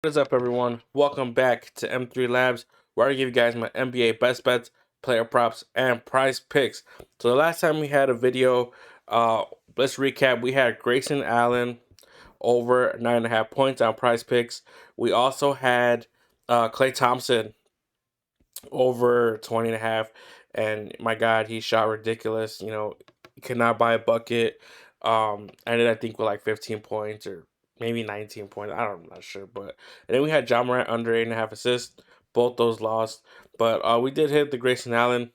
What is up, everyone? Welcome back to M3 Labs, where I give you guys my NBA best bets, player props, and prize picks. So the last time we had a video, let's recap. We had Grayson Allen over 9.5 points on prize picks. We also had Klay Thompson over 20.5, and my God, he shot ridiculous. He could not buy a bucket. Ended I think with like 15 points or maybe 19 points. I'm not sure, but and then we had John Morant under 8.5 assists. Both those lost, but we did hit the Grayson Allen.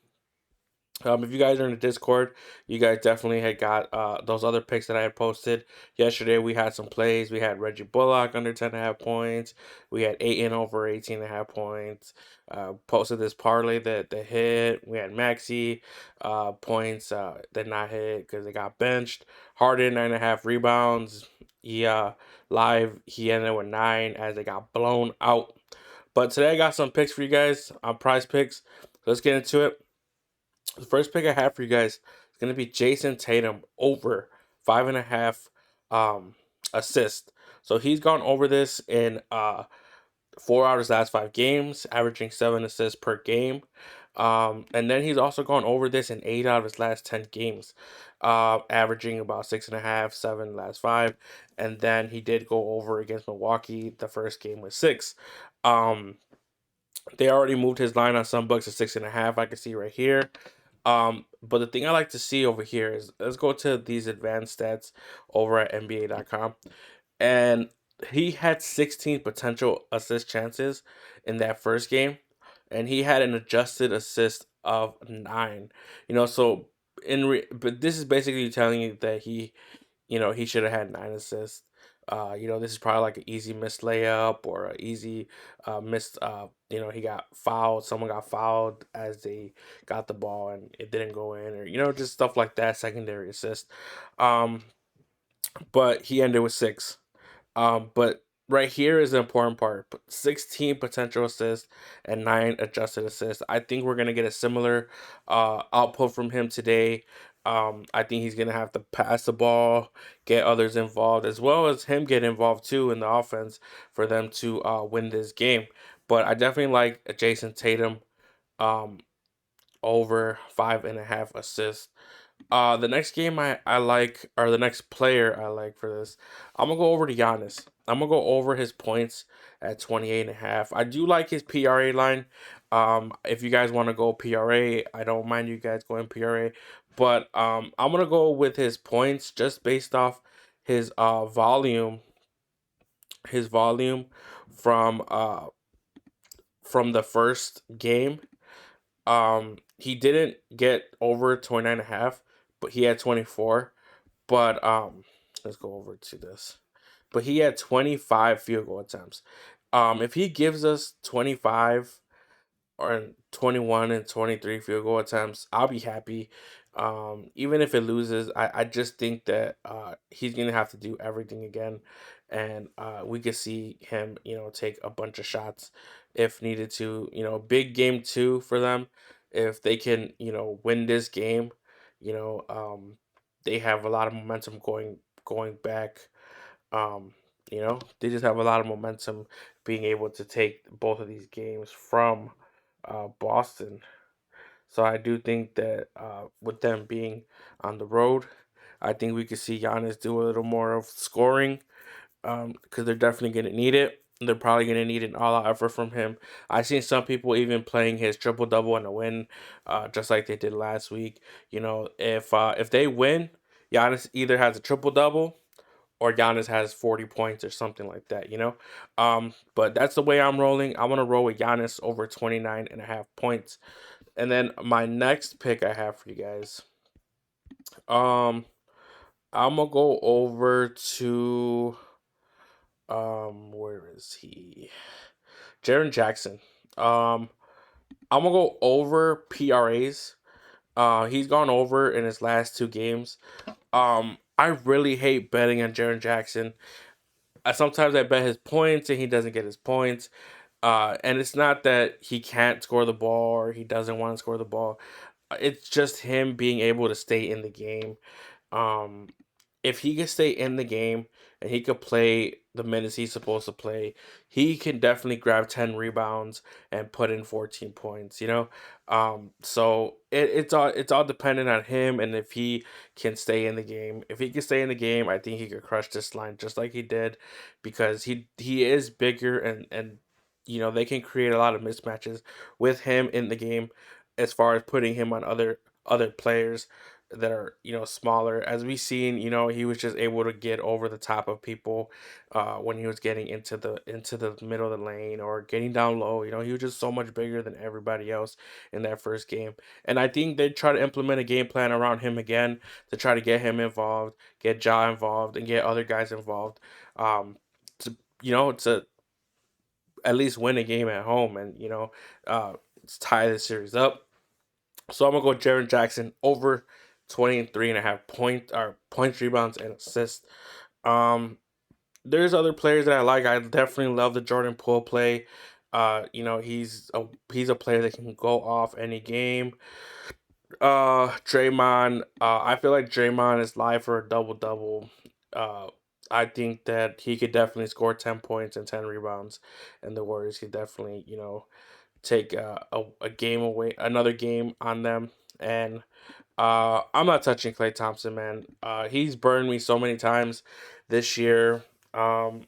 If you guys are in the Discord, you guys definitely had got those other picks that I had posted yesterday. We had some plays. We had Reggie Bullock under 10.5 points. We had Aiton over 18.5 points. Posted this parlay that hit. We had Maxi points that not hit because they got benched. Harden 9.5 rebounds. Live he ended with 9 as they got blown out. But today I got some picks for you guys on prize picks. Let's get into it. The first pick I have for you guys is going to be Jason Tatum over 5.5 assists. So he's gone over this in 4 out of his last 5 games, averaging 7 assists per game. And then he's also gone over this in 8 out of his last 10 games, averaging about 6.5, 7 last 5. And then he did go over against Milwaukee. The first game was 6. Um, they already moved his line on some books to 6.5. I can see right here. But the thing I like to see over here is let's go to these advanced stats over at NBA.com. And he had 16 potential assist chances in that first game, and he had an adjusted assist of 9. So but this is basically telling you that he should have had 9 assists. This is probably like an easy missed layup or an easy missed. He got fouled. Someone got fouled as they got the ball and it didn't go in, or just stuff like that. Secondary assist. Um, but he ended with 6. But right here is the important part. 16 potential assists and 9 adjusted assists. I think we're gonna get a similar output from him today. I think he's gonna have to pass the ball, get others involved, as well as him get involved too in the offense for them to win this game. But I definitely like Jason Tatum um, over 5.5 assists. The next game I like, or the next player I like for this, I'm gonna go over to Giannis. I'm gonna go over his points at 28.5. I do like his PRA line. If you guys want to go PRA, I don't mind you guys going PRA, but I'm gonna go with his points just based off his volume from uh from the first game. He didn't get over 29.5, but he had 24. But let's go over to this. But he had 25 field goal attempts. If he gives us 25 or 21 and 23 field goal attempts, I'll be happy. Even if it loses, I just think that he's gonna have to do everything again, and we could see him, take a bunch of shots if needed to. Big game 2 for them. If they can, win this game, you know, um, they have a lot of momentum going back. Um, they just have a lot of momentum being able to take both of these games from Boston. So I do think that with them being on the road, I think we could see Giannis do a little more of scoring because they're definitely going to need it. They're probably going to need an all-out effort from him. I've seen some people even playing his triple double in a win, just like they did last week. If they win, Giannis either has a triple double or Giannis has 40 points or something like that. But that's the way I'm rolling. I want to roll with Giannis over 29.5 points. And then my next pick I have for you guys. Um, I'm gonna go over to where is he? Jaron Jackson. Um, I'm gonna go over PRAs. He's gone over in his last 2 games. I really hate betting on Jaron Jackson. Sometimes I bet his points and he doesn't get his points. And it's not that he can't score the ball or he doesn't want to score the ball. It's just him being able to stay in the game. Um, if he could stay in the game and he could play the minutes he's supposed to play, he can definitely grab 10 rebounds and put in 14 points, you know? So it's all dependent on him and if he can stay in the game. If he can stay in the game, I think he could crush this line just like he did because he is bigger and they can create a lot of mismatches with him in the game as far as putting him on other players that are smaller. As we seen, he was just able to get over the top of people when he was getting into the middle of the lane or getting down low. He was just so much bigger than everybody else in that first game. And I think they try to implement a game plan around him again to try to get him involved, get Ja involved, and get other guys involved. To to at least win a game at home and uh tie the series up. So I'm gonna go Jaron Jackson over 23.5 points, rebounds, and assists. Um, there's other players that I like. I definitely love the Jordan Poole play. He's a player that can go off any game. Draymond. I feel like Draymond is live for a double double. Uh, I think that he could definitely score 10 points and 10 rebounds, and the Warriors could definitely take a game away, another game on them. And I'm not touching Clay Thompson, man. He's burned me so many times this year. Um,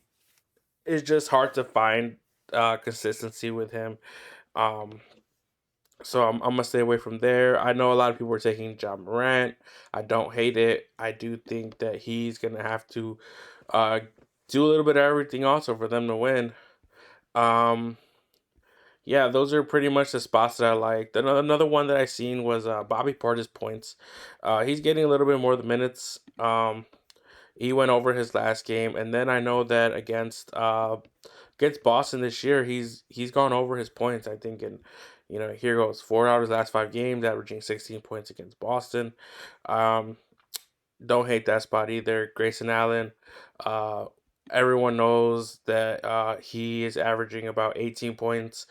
it's just hard to find consistency with him. Um, so I'm gonna stay away from there. I know a lot of people are taking John Morant. I don't hate it. I do think that he's gonna have to uh, do a little bit of everything also for them to win. Um, yeah, those are pretty much the spots that I liked. Another one that I seen was Bobby Portis points. He's getting a little bit more of the minutes. He went over his last game, and then I know that against Boston this year, he's gone over his points. I think, and here goes 4 out of his last 5 games, averaging 16 points against Boston. Um, don't hate that spot either. Grayson Allen. Uh, everyone knows that he is averaging about 18 points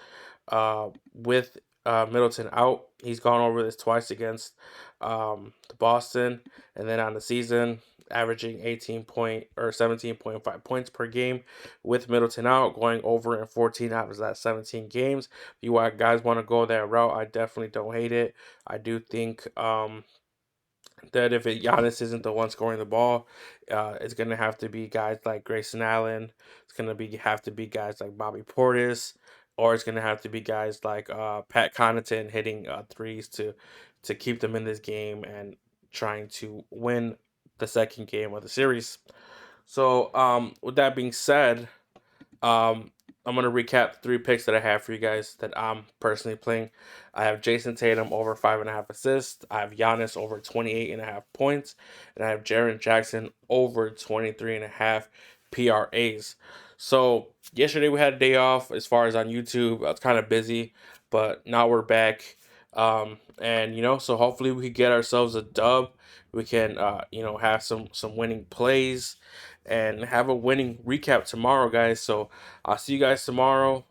with Middleton out. He's gone over this twice against the Boston, and then on the season, averaging 17.5 points per game with Middleton out, going over in 14 out of his last 17 games. If you guys want to go that route, I definitely don't hate it. I do think that if Giannis isn't the one scoring the ball, it's gonna have to be guys like Grayson Allen. It's gonna have to be guys like Bobby Portis, or it's gonna have to be guys like Pat Connaughton hitting threes to keep them in this game and trying to win the second game of the series. So with that being said, um, I'm gonna recap the 3 picks that I have for you guys that I'm personally playing. I have Jason Tatum over 5.5 assists. I have Giannis over 28.5 points, and I have Jaron Jackson over 23.5 PRAs. So yesterday we had a day off as far as on YouTube. I was kind of busy, but now we're back. And so hopefully we can get ourselves a dub. We can have some winning plays and have a winning recap tomorrow, guys. So I'll see you guys tomorrow.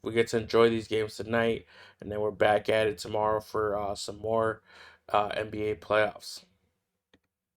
We get to enjoy these games tonight, and then we're back at it tomorrow for some more NBA playoffs.